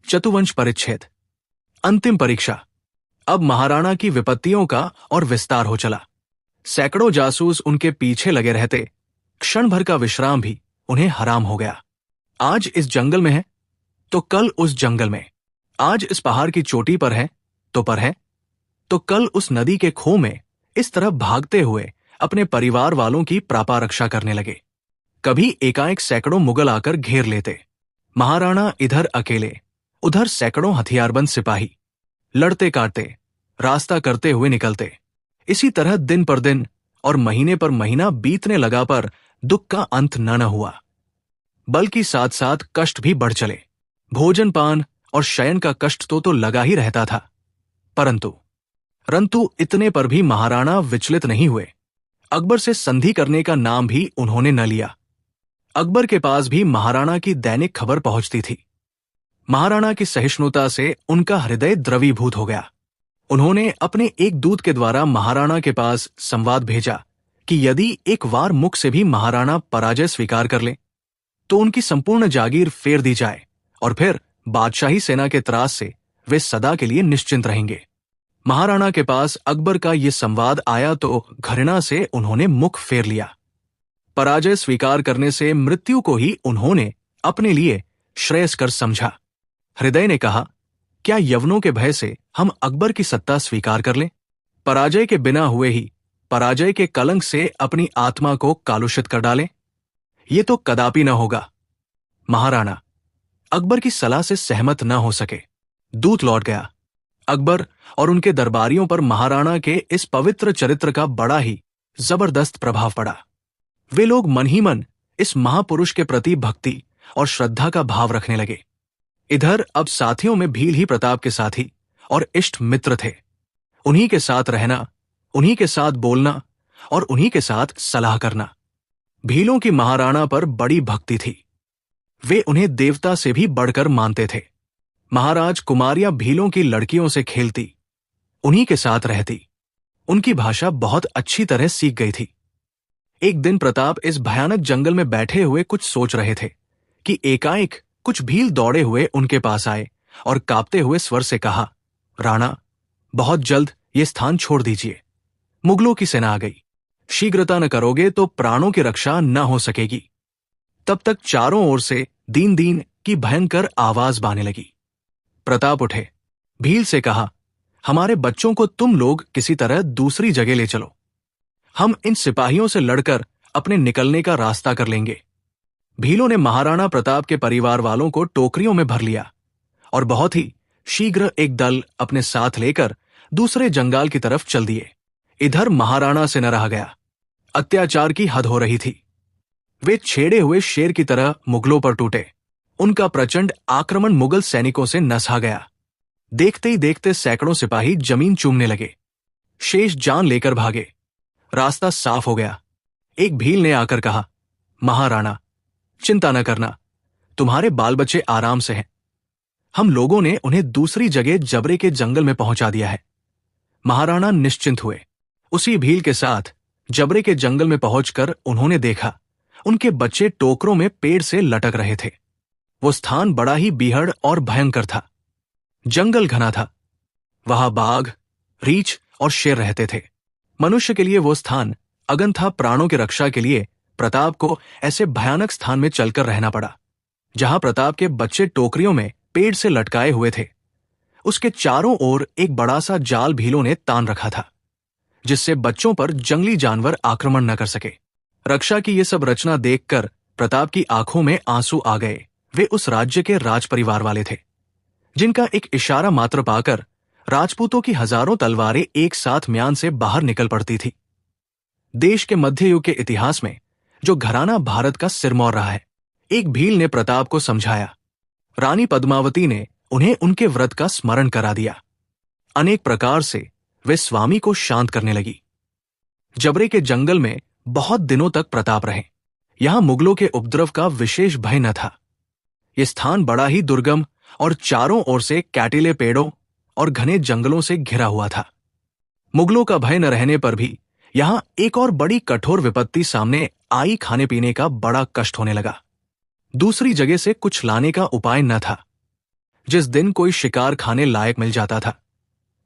चतुवंश परिच्छेद। अंतिम परीक्षा। अब महाराणा की विपत्तियों का और विस्तार हो चला। सैकड़ों जासूस उनके पीछे लगे रहते। क्षण भर का विश्राम भी उन्हें हराम हो गया। आज इस जंगल में है तो कल उस जंगल में, आज इस पहाड़ की चोटी पर है तो कल उस नदी के खो में, इस तरह भागते हुए अपने परिवार वालों की प्रापा रक्षा करने लगे। कभी एकाएक सैकड़ों मुगल आकर घेर लेते। महाराणा इधर अकेले, उधर सैकड़ों हथियारबंद सिपाही लड़ते काटते रास्ता करते हुए निकलते। इसी तरह दिन पर दिन और महीने पर महीना बीतने लगा, पर दुख का अंत न हुआ, बल्कि साथ साथ कष्ट भी बढ़ चले। भोजन पान और शयन का कष्ट तो लगा ही रहता था। परंतु इतने पर भी महाराणा विचलित नहीं हुए। अकबर से संधि करने का नाम भी उन्होंने न लिया। अकबर के पास भी महाराणा की दैनिक खबर पहुंचती थी। महाराणा की सहिष्णुता से उनका हृदय द्रवीभूत हो गया। उन्होंने अपने एक दूत के द्वारा महाराणा के पास संवाद भेजा कि यदि एक वार मुख से भी महाराणा पराजय स्वीकार कर ले तो उनकी संपूर्ण जागीर फेर दी जाए और फिर बादशाही सेना के त्रास से वे सदा के लिए निश्चिंत रहेंगे। महाराणा के पास अकबर का ये संवाद आया तो घृणा से उन्होंने मुख फेर लिया। पराजय स्वीकार करने से मृत्यु को ही उन्होंने अपने लिए श्रेयस्कर समझा। हृदय ने कहा, क्या यवनों के भय से हम अकबर की सत्ता स्वीकार कर लें? पराजय के बिना हुए ही पराजय के कलंक से अपनी आत्मा को कालुषित कर डालें? ये तो कदापि न होगा। महाराणा अकबर की सलाह से सहमत न हो सके। दूत लौट गया। अकबर और उनके दरबारियों पर महाराणा के इस पवित्र चरित्र का बड़ा ही जबरदस्त प्रभाव पड़ा। वे लोग मन ही मन इस महापुरुष के प्रति भक्ति और श्रद्धा का भाव रखने लगे। इधर अब साथियों में भील ही प्रताप के साथी और इष्ट मित्र थे। उन्हीं के साथ रहना, उन्हीं के साथ बोलना और उन्हीं के साथ सलाह करना। भीलों की महाराणा पर बड़ी भक्ति थी। वे उन्हें देवता से भी बढ़कर मानते थे। महाराज कुमारियां भीलों की लड़कियों से खेलती, उन्हीं के साथ रहती। उनकी भाषा बहुत अच्छी तरह सीख गई थी। एक दिन प्रताप इस भयानक जंगल में बैठे हुए कुछ सोच रहे थे कि एकाएक कुछ भील दौड़े हुए उनके पास आए और कांपते हुए स्वर से कहा, राणा, बहुत जल्द ये स्थान छोड़ दीजिए। मुगलों की सेना आ गई। शीघ्रता न करोगे तो प्राणों की रक्षा न हो सकेगी। तब तक चारों ओर से दीन दीन की भयंकर आवाज आने लगी। प्रताप उठे, भील से कहा, हमारे बच्चों को तुम लोग किसी तरह दूसरी जगह ले चलो। हम इन सिपाहियों से लड़कर अपने निकलने का रास्ता कर लेंगे। भीलों ने महाराणा प्रताप के परिवार वालों को टोकरियों में भर लिया और बहुत ही शीघ्र एक दल अपने साथ लेकर दूसरे जंगाल की तरफ चल दिए। इधर महाराणा से न रहा गया। अत्याचार की हद हो रही थी। वे छेड़े हुए शेर की तरह मुगलों पर टूटे। उनका प्रचंड आक्रमण मुगल सैनिकों से नसा गया। देखते ही देखते सैकड़ों सिपाही जमीन चूमने लगे। शेष जान लेकर भागे। रास्ता साफ हो गया। एक भील ने आकर कहा, महाराणा, चिंता न करना, तुम्हारे बाल बच्चे आराम से हैं। हम लोगों ने उन्हें दूसरी जगह जबरे के जंगल में पहुंचा दिया है। महाराणा निश्चिंत हुए। उसी भील के साथ जबरे के जंगल में पहुंचकर उन्होंने देखा, उनके बच्चे टोकरों में पेड़ से लटक रहे थे। वो स्थान बड़ा ही बीहड़ और भयंकर था। जंगल घना था। वहां बाघ, रीछ और शेर रहते थे। मनुष्य के लिए वो स्थान अगन था। प्राणों की रक्षा के लिए प्रताप को ऐसे भयानक स्थान में चलकर रहना पड़ा, जहां प्रताप के बच्चे टोकरियों में पेड़ से लटकाए हुए थे। उसके चारों ओर एक बड़ा सा जाल भीलों ने तान रखा था, जिससे बच्चों पर जंगली जानवर आक्रमण न कर सके। रक्षा की ये सब रचना देखकर प्रताप की आंखों में आंसू आ गए। वे उस राज्य के राज परिवार वाले थे, जिनका एक इशारा मात्र पाकर राजपूतों की हजारों तलवारें एक साथ म्यान से बाहर निकल पड़ती थी। देश के मध्य युग के इतिहास में जो घराना भारत का सिरमौर रहा है। एक भील ने प्रताप को समझाया। रानी पद्मावती ने उन्हें उनके व्रत का स्मरण करा दिया। अनेक प्रकार से वे स्वामी को शांत करने लगी। जबरे के जंगल में बहुत दिनों तक प्रताप रहे। यहां मुगलों के उपद्रव का विशेष भय न था। यह स्थान बड़ा ही दुर्गम और चारों ओर से कैटिले पेड़ों और घने जंगलों से घिरा हुआ था। मुगलों का भय न रहने पर भी यहां एक और बड़ी कठोर विपत्ति सामने आई। खाने पीने का बड़ा कष्ट होने लगा। दूसरी जगह से कुछ लाने का उपाय न था। जिस दिन कोई शिकार खाने लायक मिल जाता था,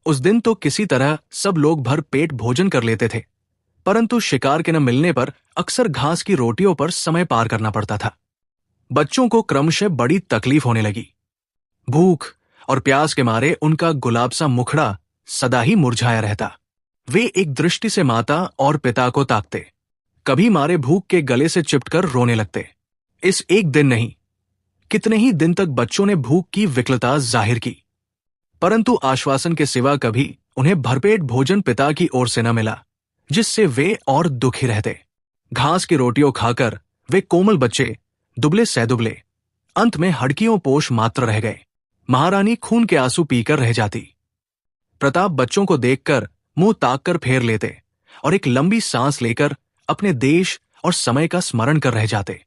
उस दिन तो किसी तरह सब लोग भर पेट भोजन कर लेते थे, परंतु शिकार के न मिलने पर अक्सर घास की रोटियों पर समय पार करना पड़ता था। बच्चों को क्रमशः बड़ी तकलीफ होने लगी। भूख और प्यास के मारे उनका गुलाब सा मुखड़ा सदा ही मुरझाया रहता। वे एक दृष्टि से माता और पिता को ताकते, कभी मारे भूख के गले से चिपटकर रोने लगते। इस एक दिन नहीं, कितने ही दिन तक बच्चों ने भूख की विकलता जाहिर की, परंतु आश्वासन के सिवा कभी उन्हें भरपेट भोजन पिता की ओर से न मिला, जिससे वे और दुखी रहते। घास की रोटियों खाकर वे कोमल बच्चे दुबले सैदुबले, अंत में हड्कियों पोष मात्र रह गए। महारानी खून के आंसू पीकर रह जाती। प्रताप बच्चों को देखकर मुंह ताक कर फेर लेते और एक लंबी सांस लेकर अपने देश और समय का स्मरण कर रह जाते।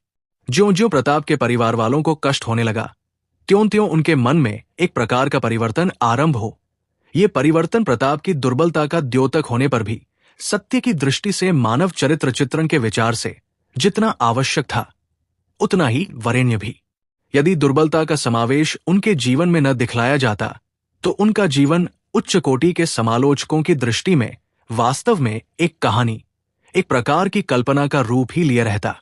ज्यों-ज्यों प्रताप के परिवार वालों को कष्ट होने लगा, त्यों-त्यों उनके मन में एक प्रकार का परिवर्तन आरंभ हो। ये परिवर्तन प्रताप की दुर्बलता का द्योतक होने पर भी सत्य की दृष्टि से मानव चरित्र चित्रण के विचार से जितना आवश्यक था, उतना ही वरेण्य भी। यदि दुर्बलता का समावेश उनके जीवन में न दिखलाया जाता, तो उनका जीवन उच्च कोटि के समालोचकों की दृष्टि में वास्तव में एक कहानी, एक प्रकार की कल्पना का रूप ही लिए रहता।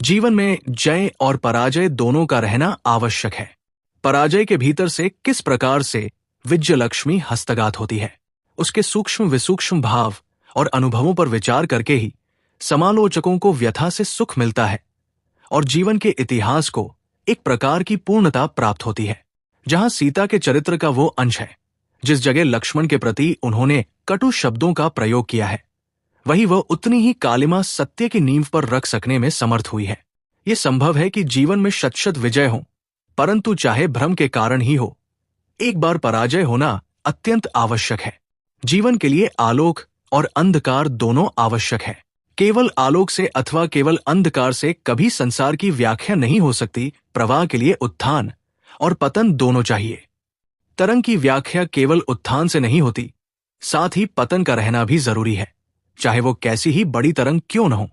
जीवन में जय और पराजय दोनों का रहना आवश्यक है। पराजय के भीतर से किस प्रकार से विजयलक्ष्मी हस्तगात होती है, उसके सूक्ष्म विसूक्ष्म भाव और अनुभवों पर विचार करके ही समालोचकों को व्यथा से सुख मिलता है और जीवन के इतिहास को एक प्रकार की पूर्णता प्राप्त होती है। जहां सीता के चरित्र का वो अंश है जिस जगह लक्ष्मण के प्रति उन्होंने कटु शब्दों का प्रयोग किया है, वही वह उतनी ही कालिमा सत्य की नींव पर रख सकने में समर्थ हुई है। यह संभव है कि जीवन में शत-शत विजय हो, परंतु चाहे भ्रम के कारण ही हो, एक बार पराजय होना अत्यंत आवश्यक है। जीवन के लिए आलोक और अंधकार दोनों आवश्यक है। केवल आलोक से अथवा केवल अंधकार से कभी संसार की व्याख्या नहीं हो सकती। प्रवाह के लिए उत्थान और पतन दोनों चाहिए। तरंग की व्याख्या केवल उत्थान से नहीं होती, साथ ही पतन का रहना भी जरूरी है, चाहे वो कैसी ही बड़ी तरंग क्यों न हो।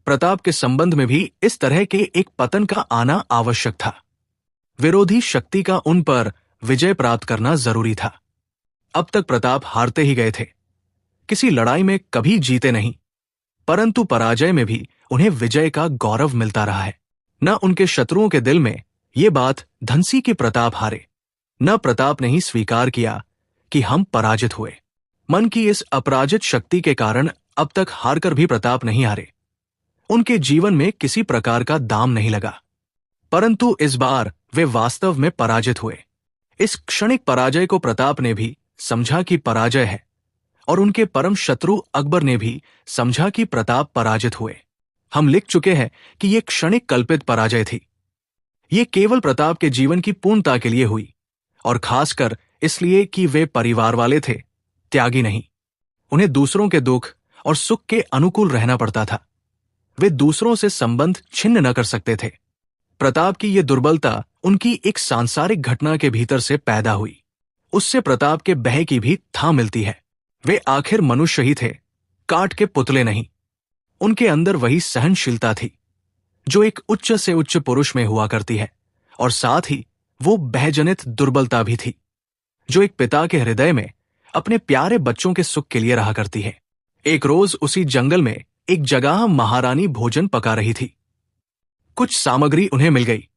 प्रताप के संबंध में भी इस तरह के एक पतन का आना आवश्यक था। विरोधी शक्ति का उन पर विजय प्राप्त करना जरूरी था। अब तक प्रताप हारते ही गए थे, किसी लड़ाई में कभी जीते नहीं, परंतु पराजय में भी उन्हें विजय का गौरव मिलता रहा है। न उनके शत्रुओं के दिल में ये बात धनसी की प्रताप हारे, न प्रताप ने ही स्वीकार किया कि हम पराजित हुए। मन की इस अपराजित शक्ति के कारण अब तक हारकर भी प्रताप नहीं हारे। उनके जीवन में किसी प्रकार का दाम नहीं लगा, परंतु इस बार वे वास्तव में पराजित हुए। इस क्षणिक पराजय को प्रताप ने भी समझा कि पराजय है, और उनके परम शत्रु अकबर ने भी समझा कि प्रताप पराजित हुए। हम लिख चुके हैं कि यह क्षणिक कल्पित पराजय थी। ये केवल प्रताप के जीवन की पूर्णता के लिए हुई, और खासकर इसलिए कि वे परिवार वाले थे, त्यागी नहीं। उन्हें दूसरों के दुख और सुख के अनुकूल रहना पड़ता था। वे दूसरों से संबंध छिन्न न कर सकते थे। प्रताप की ये दुर्बलता उनकी एक सांसारिक घटना के भीतर से पैदा हुई। उससे प्रताप के भय की भी था मिलती है। वे आखिर मनुष्य ही थे, काट के पुतले नहीं। उनके अंदर वही सहनशीलता थी जो एक उच्च से उच्च पुरुष में हुआ करती है, और साथ ही वो भयजनित दुर्बलता भी थी जो एक पिता के हृदय में अपने प्यारे बच्चों के सुख के लिए रहा करती है। एक रोज उसी जंगल में एक जगह महारानी भोजन पका रही थी। कुछ सामग्री उन्हें मिल गई।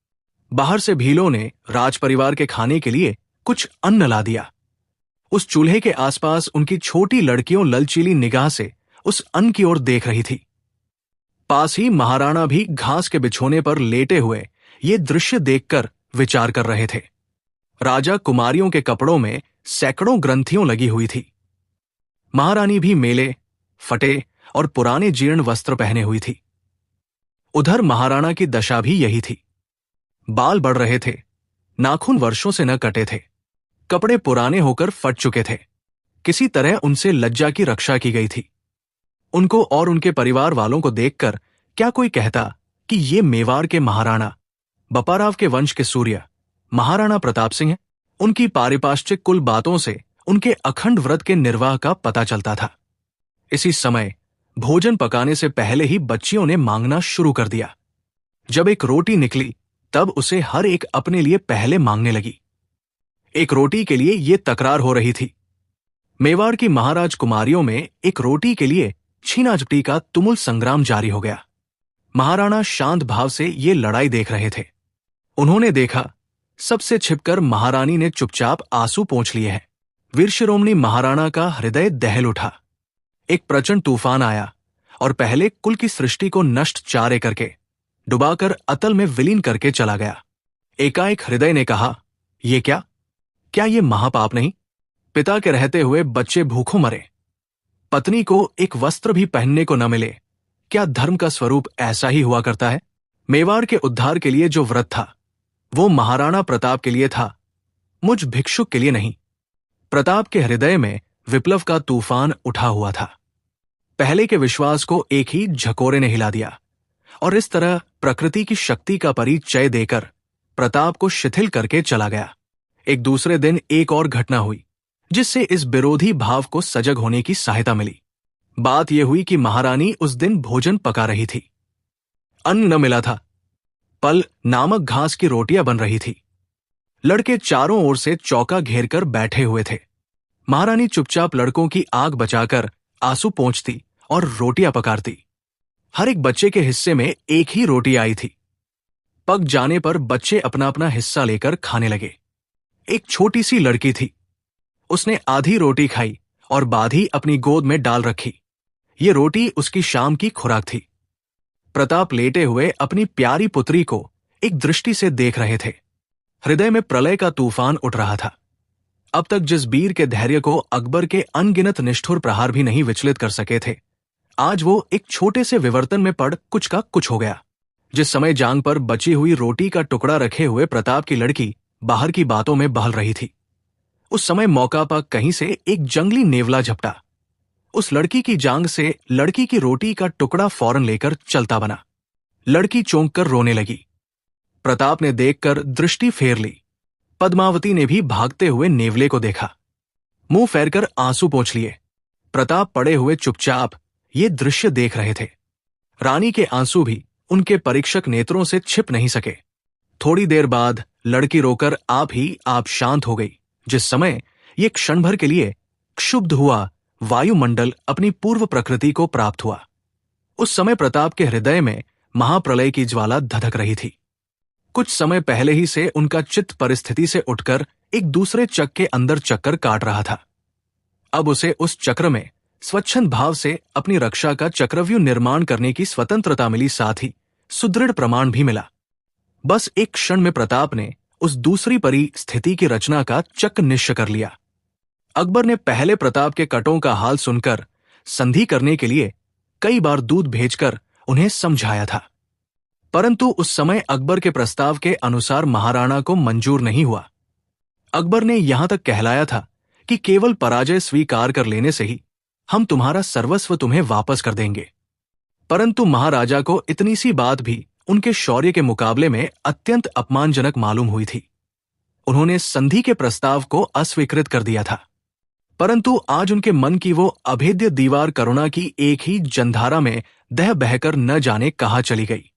बाहर से भीलों ने राजपरिवार के खाने के लिए कुछ अन्न ला दिया। उस चूल्हे के आसपास उनकी छोटी लड़कियों ललचीली निगाह से उस अन्न की ओर देख रही थी। पास ही महाराणा भी घास के बिछोने पर लेटे हुए ये दृश्य देखकर विचार कर रहे थे। राजा कुमारियों के कपड़ों में सैकड़ों ग्रंथियों लगी हुई थी। महारानी भी मेले, फटे और पुराने जीर्ण वस्त्र पहने हुई थी। उधर महाराणा की दशा भी यही थी। बाल बढ़ रहे थे, नाखून वर्षों से न कटे थे, कपड़े पुराने होकर फट चुके थे। किसी तरह उनसे लज्जा की रक्षा की गई थी। उनको और उनके परिवार वालों को देखकर क्या कोई कहता कि ये मेवाड़ के महाराणा, बपाराव के वंश के सूर्य महाराणा प्रताप सिंह हैं? उनकी पारिपाश्चिक कुल बातों से उनके अखंड व्रत के निर्वाह का पता चलता था। इसी समय भोजन पकाने से पहले ही बच्चियों ने मांगना शुरू कर दिया। जब एक रोटी निकली, तब उसे हर एक अपने लिए पहले मांगने लगी। एक रोटी के लिए ये तकरार हो रही थी। मेवाड़ की महाराज कुमारियों में एक रोटी के लिए छीना-झपटी का तुमुल संग्राम जारी हो गया। महाराणा शांत भाव से ये लड़ाई देख रहे थे। उन्होंने देखा, सबसे छिपकर महारानी ने चुपचाप आंसू पोंछ लिए हैं। वीर शिरोमणि महाराणा का हृदय दहल उठा। एक प्रचंड तूफान आया और पहले कुल की सृष्टि को नष्ट चारे करके, डुबाकर अतल में विलीन करके चला गया। एकाएक हृदय ने कहा, ये क्या ये महापाप नहीं? पिता के रहते हुए बच्चे भूखों मरे, पत्नी को एक वस्त्र भी पहनने को न मिले। क्या धर्म का स्वरूप ऐसा ही हुआ करता है? मेवाड़ के उद्धार के लिए जो व्रत था, वो महाराणा प्रताप के लिए था, मुझ भिक्षुक के लिए नहीं। प्रताप के हृदय में विप्लव का तूफान उठा हुआ था। पहले के विश्वास को एक ही झकोरे ने हिला दिया और इस तरह प्रकृति की शक्ति का परिचय देकर प्रताप को शिथिल करके चला गया। एक दूसरे दिन एक और घटना हुई जिससे इस विरोधी भाव को सजग होने की सहायता मिली। बात यह हुई कि महारानी उस दिन भोजन पका रही थी। अन्न न मिला था। पल नामक घास की रोटियां बन रही थी। लड़के चारों ओर से चौका घेरकर बैठे हुए थे। महारानी चुपचाप लड़कों की आग बचाकर आंसू पोंछती और रोटियां पकारती। हर एक बच्चे के हिस्से में एक ही रोटी आई थी। पक जाने पर बच्चे अपना अपना हिस्सा लेकर खाने लगे। एक छोटी सी लड़की थी। उसने आधी रोटी खाई और बाधी अपनी गोद में डाल रखी। ये रोटी उसकी शाम की खुराक थी। प्रताप लेटे हुए अपनी प्यारी पुत्री को एक दृष्टि से देख रहे थे। हृदय में प्रलय का तूफान उठ रहा था। अब तक जिस वीर के धैर्य को अकबर के अनगिनत निष्ठुर प्रहार भी नहीं विचलित कर सके थे, आज वो एक छोटे से विवर्तन में पड़ कुछ का कुछ हो गया। जिस समय जांग पर बची हुई रोटी का टुकड़ा रखे हुए प्रताप की लड़की बाहर की बातों में बहल रही थी, उस समय मौका पा कहीं से एक जंगली नेवला झपटा। उस लड़की की जांग से लड़की की रोटी का टुकड़ा फौरन लेकर चलता बना। लड़की चौंक कर रोने लगी। प्रताप ने देखकर दृष्टि फेर ली। पद्मावती ने भी भागते हुए नेवले को देखा। मुंह फेरकर आंसू पोंछ लिए। प्रताप पड़े हुए चुपचाप ये दृश्य देख रहे थे। रानी के आंसू भी उनके परीक्षक नेत्रों से छिप नहीं सके। थोड़ी देर बाद लड़की रोकर आप शांत हो गई। जिस समय ये क्षण भर के लिए क्षुब्ध हुआ वायुमंडल अपनी पूर्व प्रकृति को प्राप्त हुआ, उस समय प्रताप के हृदय में महाप्रलय की ज्वाला धधक रही थी। कुछ समय पहले ही से उनका चित्त परिस्थिति से उठकर एक दूसरे चक्र के अंदर चक्कर काट रहा था। अब उसे उस चक्र में स्वच्छंद भाव से अपनी रक्षा का चक्रव्यूह निर्माण करने की स्वतंत्रता मिली, साथ ही सुदृढ़ प्रमाण भी मिला। बस एक क्षण में प्रताप ने उस दूसरी परिस्थिति की रचना का चक्र निश्चय कर लिया। अकबर ने पहले प्रताप के कटों का हाल सुनकर संधि करने के लिए कई बार दूत भेजकर उन्हें समझाया था, परंतु उस समय अकबर के प्रस्ताव के अनुसार महाराणा को मंजूर नहीं हुआ। अकबर ने यहां तक कहलाया था कि केवल पराजय स्वीकार कर लेने से ही हम तुम्हारा सर्वस्व तुम्हें वापस कर देंगे, परंतु महाराजा को इतनी सी बात भी उनके शौर्य के मुकाबले में अत्यंत अपमानजनक मालूम हुई थी। उन्होंने संधि के प्रस्ताव को अस्वीकृत कर दिया था, परंतु आज उनके मन की वो अभेद्य दीवार करुणा की एक ही जनधारा में दह बहकर न जाने कहां चली गई।